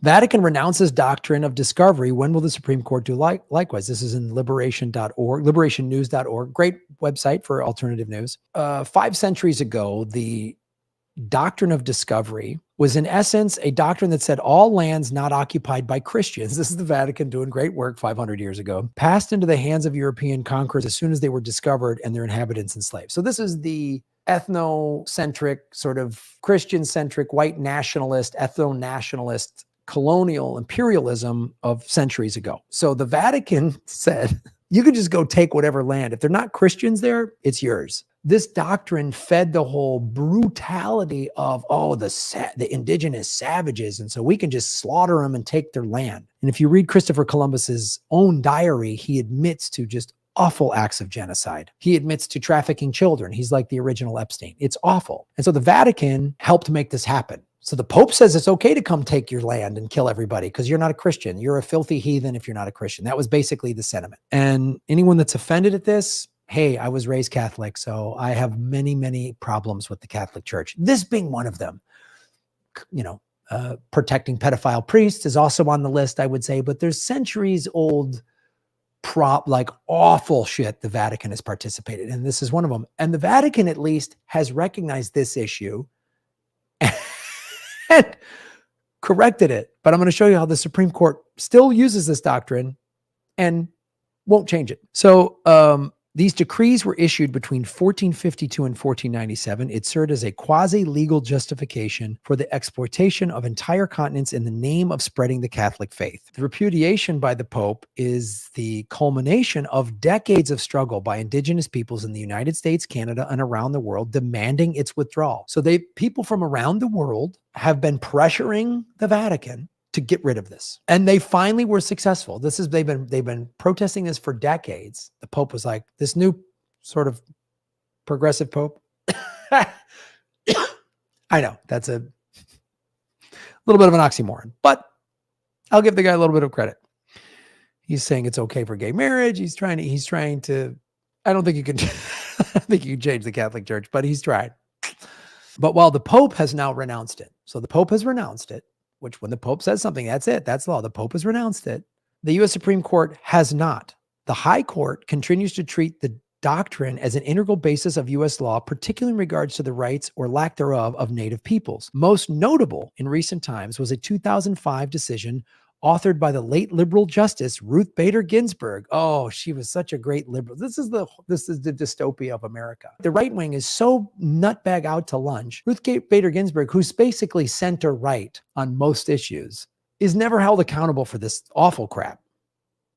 Vatican renounces doctrine of discovery. When will the Supreme Court do likewise? This is in liberation.org, liberationnews.org. Great website for alternative news. 5 centuries ago, the doctrine of discovery was in essence a doctrine that said all lands not occupied by Christians, this is the Vatican doing great work 500 years ago, passed into the hands of European conquerors as soon as they were discovered and their inhabitants enslaved. So this is the ethnocentric, sort of Christian-centric, white nationalist, ethno-nationalist, colonial imperialism of centuries ago. So the Vatican said, you could just go take whatever land. If they're not Christians there, it's yours. This doctrine fed the whole brutality of, the indigenous savages. And so we can just slaughter them and take their land. And if you read Christopher Columbus's own diary, he admits to just awful acts of genocide. He admits to trafficking children. He's like the original Epstein. It's awful. And so the Vatican helped make this happen. So the Pope says it's okay to come take your land and kill everybody because you're not a Christian. You're a filthy heathen if you're not a Christian. That was basically the sentiment. And anyone that's offended at this, hey, I was raised Catholic, so I have many, many problems with the Catholic Church. This being one of them. Protecting pedophile priests is also on the list, I would say, but there's centuries old awful shit the Vatican has participated in. This is one of them. And the Vatican at least has recognized this issue and corrected it. But I'm going to show you how the Supreme Court still uses this doctrine and won't change it. So these decrees were issued between 1452 and 1497. It served as a quasi-legal justification for the exploitation of entire continents in the name of spreading the Catholic faith. The repudiation by the Pope is the culmination of decades of struggle by indigenous peoples in the United States, Canada, and around the world demanding its withdrawal. So people from around the world have been pressuring the Vatican to get rid of this. And they finally were successful. They've been protesting this for decades. The Pope was like, this new sort of progressive Pope. I know that's a little bit of an oxymoron, but I'll give the guy a little bit of credit. He's saying it's okay for gay marriage. He's trying to, I don't think you can, I think you can change the Catholic Church, but he's tried. But while the Pope has now renounced it, so the Pope has renounced it, which when the Pope says something, that's it. That's law. The Pope has renounced it. The U.S. Supreme Court has not. The High Court continues to treat the doctrine as an integral basis of U.S. law, particularly in regards to the rights or lack thereof of Native peoples. Most notable in recent times was a 2005 decision authored by the late liberal justice Ruth Bader Ginsburg. Oh, she was such a great liberal. This is the dystopia of America. The right wing is so nutbag out to lunch. Ruth Bader Ginsburg, who's basically center right on most issues, is never held accountable for this awful crap.